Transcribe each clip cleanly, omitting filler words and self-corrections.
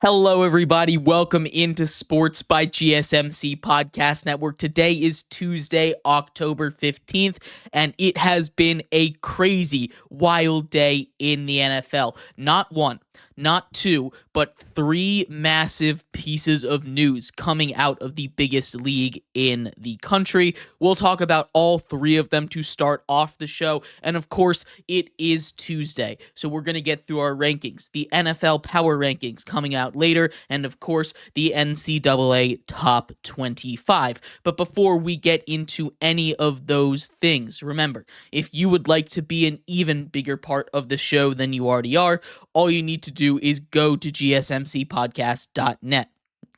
Hello, everybody. Welcome into Sports by GSMC Podcast Network. Today is Tuesday, October 15th, and it has been a crazy, wild day in the NFL. Not one, not two, but three massive pieces of news coming out of the biggest league in the country. We'll talk about all three of them to start off the show. And of course, it is Tuesday, so we're going to get through our rankings. The NFL Power Rankings coming out later, and of course, the NCAA Top 25. But before we get into any of those things, remember, if you would like to be an even bigger part of the show than you already are, all you need to do is go to gsmcpodcast.net.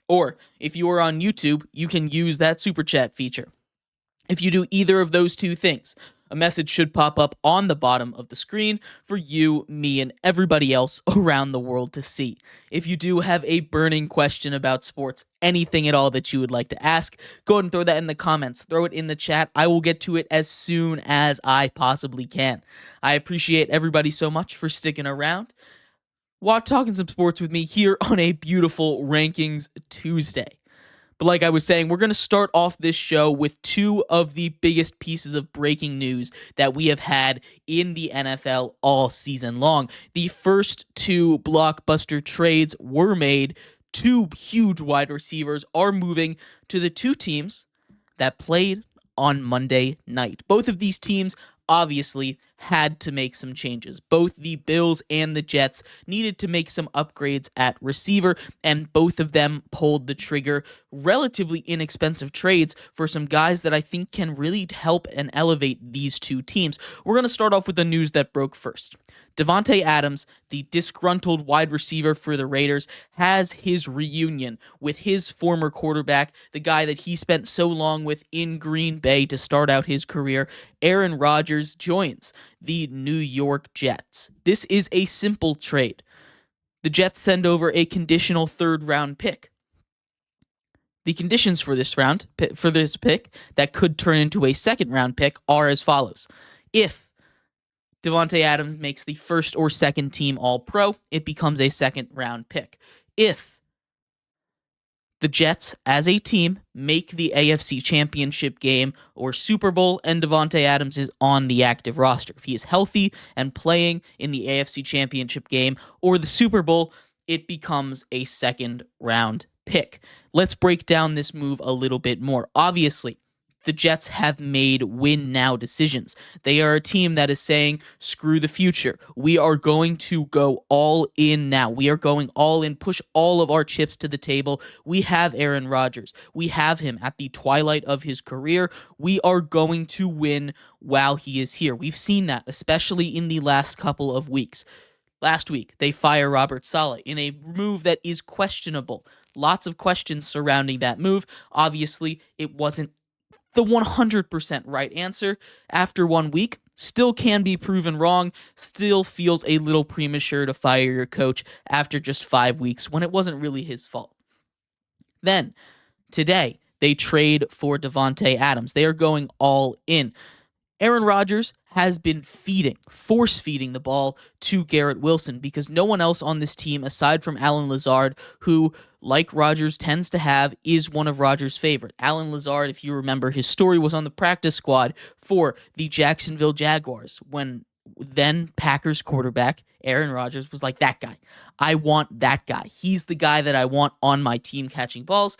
Or if you are on YouTube, you can use that super chat feature. If you do either of those two things, a message should pop up on the bottom of the screen for you, me, and everybody else around the world to see. If you do have a burning question about sports, anything at all that you would like to ask, go ahead and throw that in the comments. Throw it in the chat. I will get to it as soon as I possibly can. I appreciate everybody so much for sticking around while talking some sports with me here on a beautiful Rankings Tuesday. But like I was saying, we're going to start off this show with two of the biggest pieces of breaking news that we have had in the NFL all season long. The first two blockbuster trades were made. Two huge wide receivers are moving to the two teams that played on Monday night. Both of these teams obviously had to make some changes. Both the Bills and the Jets needed to make some upgrades at receiver, and both of them pulled the trigger. Relatively inexpensive trades for some guys that I think can really help and elevate these two teams. We're going to start off with the news that broke first. Davante Adams, the disgruntled wide receiver for the Raiders, has his reunion with his former quarterback, the guy that he spent so long with in Green Bay to start out his career. Aaron Rodgers joins the New York Jets. This is a simple trade. The Jets send over a conditional third-round pick. The conditions for this pick that could turn into a second-round pick are as follows. If Davante Adams makes the first or second team All-Pro, it becomes a second-round pick. If the Jets, as a team, make the AFC Championship game or Super Bowl, and Davante Adams is on the active roster. If he is healthy and playing in the AFC Championship game or the Super Bowl, it becomes a second-round pick. Let's break down this move a little bit more. Obviously, the Jets have made win-now decisions. They are a team that is saying, screw the future. We are going to go all in now. We are going all in, push all of our chips to the table. We have Aaron Rodgers. We have him at the twilight of his career. We are going to win while he is here. We've seen that, especially in the last couple of weeks. Last week, they fire Robert Saleh in a move that is questionable. Lots of questions surrounding that move. Obviously, it wasn't the 100% right answer after 1 week. Still can be proven wrong. Still feels a little premature to fire your coach after just 5 weeks when it wasn't really his fault. Then, today, they trade for Davante Adams. They are going all in. Aaron Rodgers has been force-feeding the ball to Garrett Wilson because no one else on this team, aside from Allen Lazard, who, like Rodgers tends to have, is one of Rodgers' favorite. Allen Lazard, if you remember, his story was on the practice squad for the Jacksonville Jaguars when then Packers quarterback Aaron Rodgers was like, that guy. I want that guy. He's the guy that I want on my team catching balls.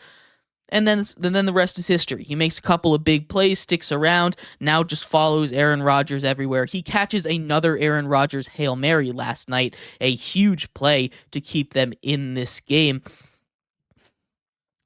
And then the rest is history. He makes a couple of big plays, sticks around, now just follows Aaron Rodgers everywhere. He catches another Aaron Rodgers Hail Mary last night, a huge play to keep them in this game.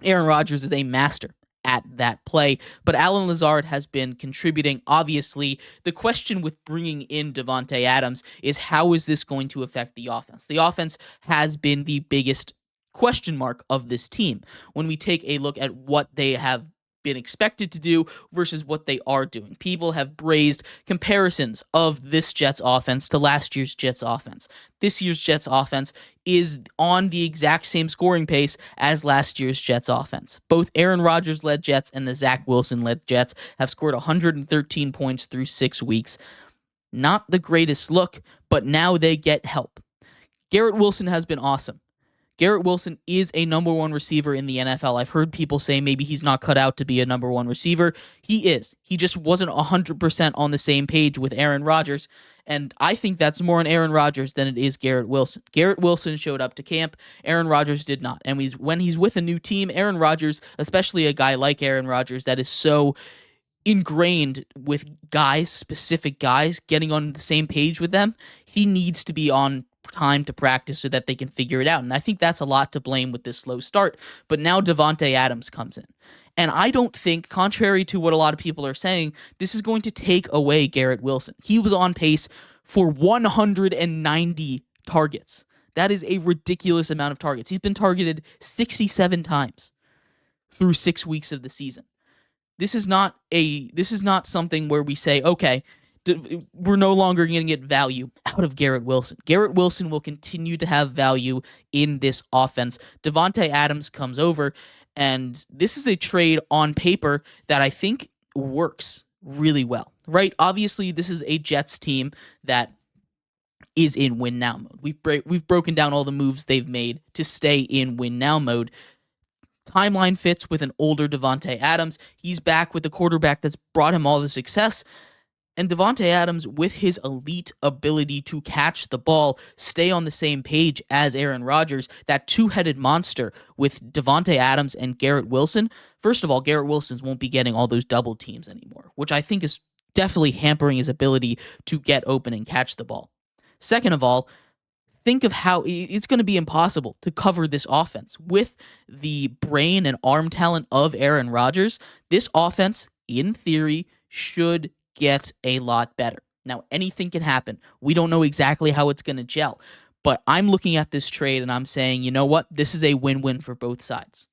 Aaron Rodgers is a master at that play, but Allen Lazard has been contributing. Obviously, the question with bringing in Davante Adams is how is this going to affect the offense? The offense has been the biggest question mark of this team when we take a look at what they have been expected to do versus what they are doing. People have braised comparisons of this Jets offense to last year's Jets offense. This year's Jets offense is on the exact same scoring pace as last year's Jets offense. Both Aaron Rodgers-led Jets and the Zach Wilson-led Jets have scored 113 points through 6 weeks. Not the greatest look, but now they get help. Garrett Wilson has been awesome. Garrett Wilson is a number one receiver in the NFL. I've heard people say maybe he's not cut out to be a number one receiver. He is. He just wasn't 100% on the same page with Aaron Rodgers, and I think that's more on Aaron Rodgers than it is Garrett Wilson. Garrett Wilson showed up to camp. Aaron Rodgers did not. And when he's with a new team, Aaron Rodgers, especially a guy like Aaron Rodgers that is so ingrained with specific guys, getting on the same page with them, he needs to be on time to practice so that they can figure it out. And I think that's a lot to blame with this slow start. But now Davante Adams comes in. And I don't think, contrary to what a lot of people are saying, this is going to take away Garrett Wilson. He was on pace for 190 targets. That is a ridiculous amount of targets. He's been targeted 67 times through 6 weeks of the season. This is not something where we say, okay, we're no longer going to get value out of Garrett Wilson. Garrett Wilson will continue to have value in this offense. Davante Adams comes over, and this is a trade on paper that I think works really well, right? Obviously, this is a Jets team that is in win now mode. We've broken down all the moves they've made to stay in win now mode. Timeline fits with an older Davante Adams. He's back with the quarterback that's brought him all the success. And Davante Adams, with his elite ability to catch the ball, stay on the same page as Aaron Rodgers, that two-headed monster with Davante Adams and Garrett Wilson. First of all, Garrett Wilson won't be getting all those double teams anymore, which I think is definitely hampering his ability to get open and catch the ball. Second of all, think of how it's going to be impossible to cover this offense. With the brain and arm talent of Aaron Rodgers, this offense, in theory, should get a lot better. Now, anything can happen. We don't know exactly how it's going to gel, but I'm looking at this trade and I'm saying, you know what? This is a win-win for both sides.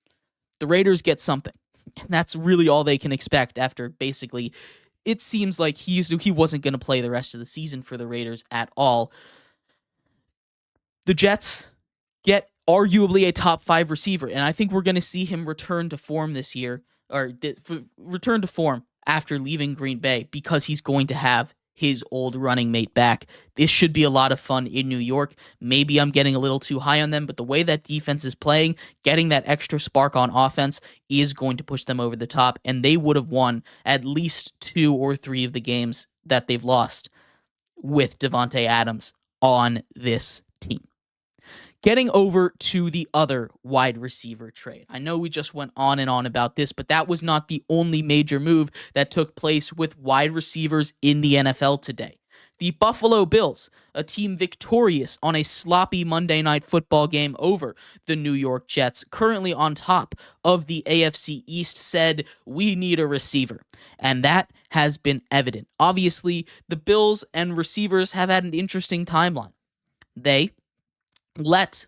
The Raiders get something, and that's really all they can expect after basically it seems like he wasn't going to play the rest of the season for the Raiders at all. The Jets get arguably a top 5 receiver, and I think we're going to see him return to form this year, or return to form after leaving Green Bay, because he's going to have his old running mate back. This should be a lot of fun in New York. Maybe I'm getting a little too high on them, but the way that defense is playing, getting that extra spark on offense is going to push them over the top, and they would have won at least 2 or 3 of the games that they've lost with Davante Adams on this team. Getting over to the other wide receiver trade. I know we just went on and on about this, but that was not the only major move that took place with wide receivers in the NFL today. The Buffalo Bills, a team victorious on a sloppy Monday Night Football game over the New York Jets, currently on top of the AFC East, said, we need a receiver. And that has been evident. Obviously, the Bills and receivers have had an interesting timeline. They let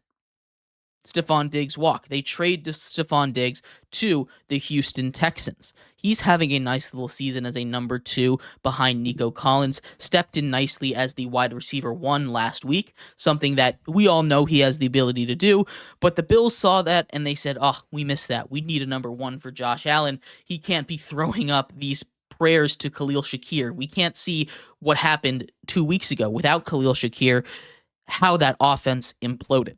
Stephon Diggs walk. They trade Stephon Diggs to the Houston Texans. He's having a nice little season as a number 2 behind Nico Collins. Stepped in nicely as the wide receiver 1 last week, something that we all know he has the ability to do. But the Bills saw that and they said, we missed that. We need a number 1 for Josh Allen. He can't be throwing up these prayers to Khalil Shakir. We can't see what happened 2 weeks ago without Khalil Shakir, how that offense imploded.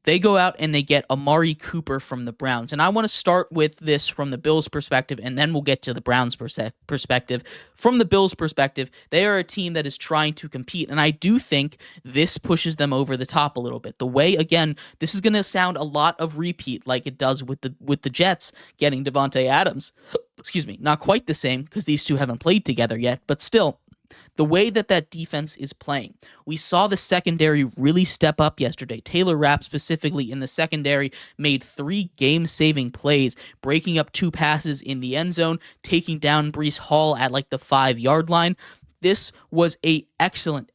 They go out and they get Amari Cooper from the Browns. And I want to start with this from the Bills' perspective, and then we'll get to the Browns' perspective. From the Bills' perspective, they are a team that is trying to compete, and I do think this pushes them over the top a little bit. The way, again, this is going to sound a lot of repeat like it does with the Jets getting Davante Adams. Excuse me, not quite the same because these two haven't played together yet, but still, the way that defense is playing. We saw the secondary really step up yesterday. Taylor Rapp specifically in the secondary made 3 game-saving plays, breaking up 2 passes in the end zone, taking down Breece Hall at like the 5-yard line. This was a excellent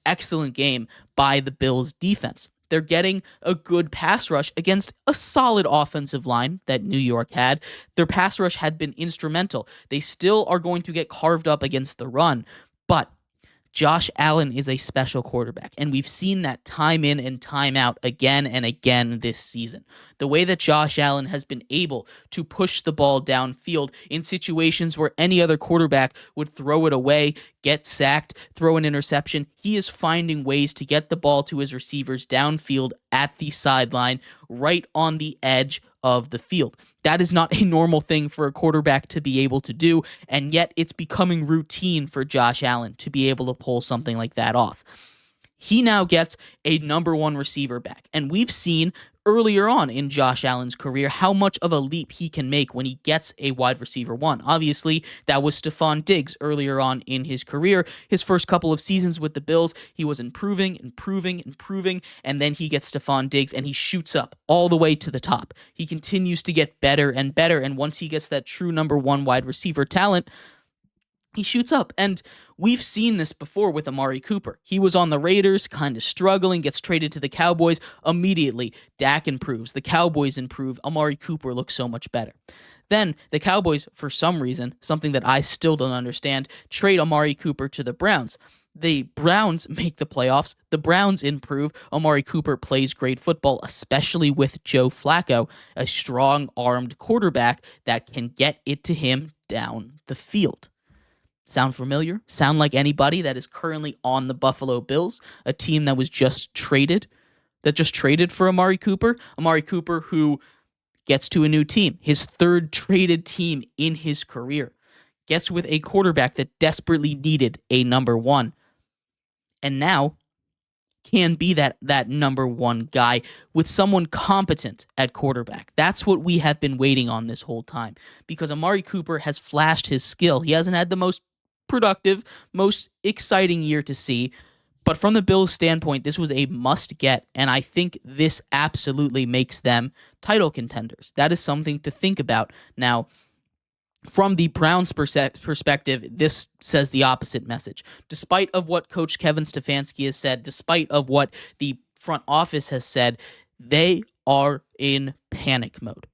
game by the Bills defense. They're getting a good pass rush against a solid offensive line that New York had. Their pass rush had been instrumental. They still are going to get carved up against the run, but Josh Allen is a special quarterback, and we've seen that time in and time out again and again this season. The way that Josh Allen has been able to push the ball downfield in situations where any other quarterback would throw it away, get sacked, throw an interception, he is finding ways to get the ball to his receivers downfield at the sideline, right on the edge of the field. That is not a normal thing for a quarterback to be able to do, and yet it's becoming routine for Josh Allen to be able to pull something like that off. He now gets a number one receiver back, and we've seen earlier on in Josh Allen's career how much of a leap he can make when he gets a wide receiver one. Obviously, that was Stephon Diggs earlier on in his career. His first couple of seasons with the Bills, he was improving, and then he gets Stephon Diggs and he shoots up all the way to the top. He continues to get better and better, and once he gets that true number one wide receiver talent, he shoots up. And we've seen this before with Amari Cooper. He was on the Raiders, kind of struggling, gets traded to the Cowboys. Immediately, Dak improves. The Cowboys improve. Amari Cooper looks so much better. Then the Cowboys, for some reason, something that I still don't understand, trade Amari Cooper to the Browns. The Browns make the playoffs. The Browns improve. Amari Cooper plays great football, especially with Joe Flacco, a strong-armed quarterback that can get it to him down the field. Sound familiar? Sound like anybody that is currently on the Buffalo Bills, a team that just traded for Amari Cooper? Amari Cooper, who gets to a new team, his third traded team in his career, gets with a quarterback that desperately needed a number one, and now can be that number one guy with someone competent at quarterback. That's what we have been waiting on this whole time, because Amari Cooper has flashed his skill. He hasn't had the most productive, most exciting year to see, but from the Bills' standpoint, this was a must-get, and I think this absolutely makes them title contenders. That is something to think about. Now, from the Browns' perspective, this says the opposite message. Despite of what Coach Kevin Stefanski has said, despite of what the front office has said, they are in panic mode.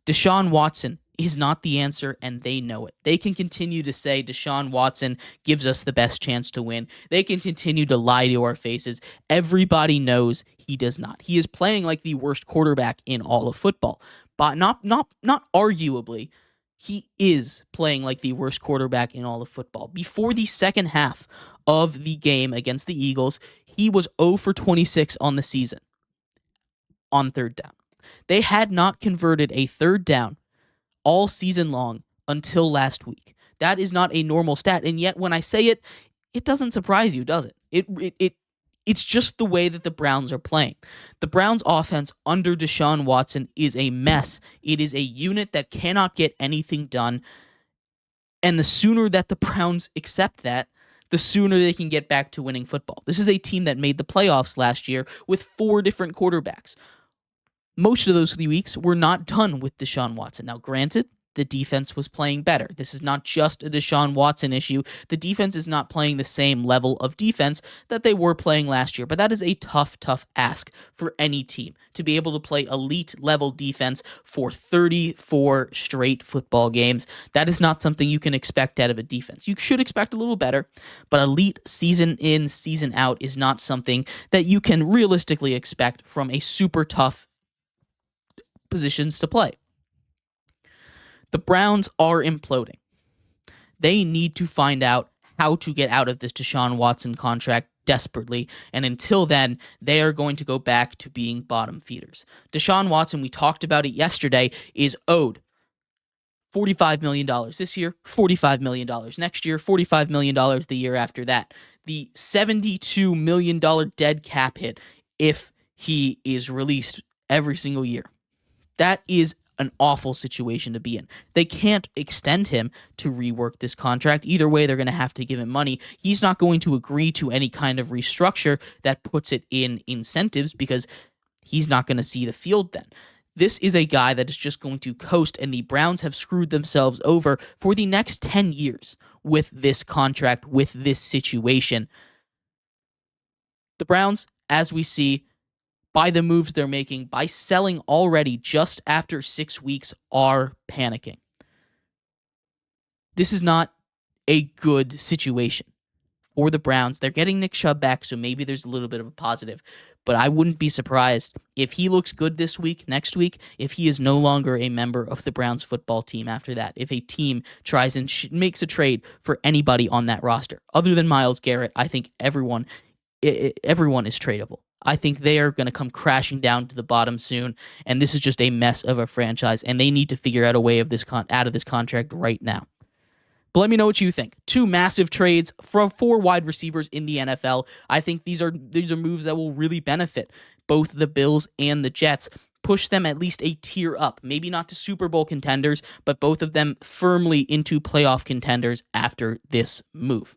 Deshaun Watson is not the answer, and they know it. They can continue to say Deshaun Watson gives us the best chance to win. They can continue to lie to our faces. Everybody knows he does not. He is playing like the worst quarterback in all of football, but not arguably. He is playing like the worst quarterback in all of football. Before the second half of the game against the Eagles, he was 0 for 26 on the season on third down. They had not converted a third down all season long until last week. That is not a normal stat, and yet when I say it, it doesn't surprise you, does it? It's just the way that the Browns are playing. The Browns' offense under Deshaun Watson is a mess. It is a unit that cannot get anything done, and the sooner that the Browns accept that, the sooner they can get back to winning football. This is a team that made the playoffs last year with 4 different quarterbacks. Most of those 3 weeks were not done with Deshaun Watson. Now, granted, the defense was playing better. This is not just a Deshaun Watson issue. The defense is not playing the same level of defense that they were playing last year, but that is a tough ask for any team to be able to play elite level defense for 34 straight football games. That is not something you can expect out of a defense. You should expect a little better, but elite season in, season out is not something that you can realistically expect from a super tough positions to play. The Browns are imploding. They need to find out how to get out of this Deshaun Watson contract desperately, and until then, they are going to go back to being bottom feeders. Deshaun Watson, we talked about it yesterday, is owed $45 million this year, $45 million next year, $45 million the year after that. The $72 million dead cap hit if he is released every single year. That is an awful situation to be in. They can't extend him to rework this contract. Either way, they're going to have to give him money. He's not going to agree to any kind of restructure that puts it in incentives because he's not going to see the field then. This is a guy that is just going to coast, and the Browns have screwed themselves over for the next 10 years with this contract, with this situation. The Browns, as we see, by the moves they're making, by selling already just after 6 weeks, are panicking. This is not a good situation or the Browns. They're getting Nick Chubb back, so maybe there's a little bit of a positive. But I wouldn't be surprised if he looks good this week, next week, if he is no longer a member of the Browns football team after that. If a team tries and makes a trade for anybody on that roster. Other than Myles Garrett, I think everyone is tradable. I think they are going to come crashing down to the bottom soon, and this is just a mess of a franchise, and they need to figure out a way of out of this contract right now. But let me know what you think. 2 massive trades from 4 wide receivers in the NFL. I think these are moves that will really benefit both the Bills and the Jets. Push them at least a tier up. Maybe not to Super Bowl contenders, but both of them firmly into playoff contenders after this move.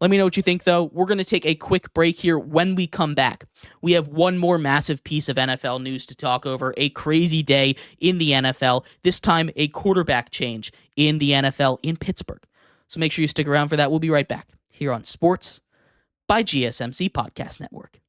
Let me know what you think, though. We're going to take a quick break here. When we come back, we have one more massive piece of NFL news to talk over. A crazy day in the NFL. This time, a quarterback change in the NFL in Pittsburgh. So make sure you stick around for that. We'll be right back here on Sports by GSMC Podcast Network.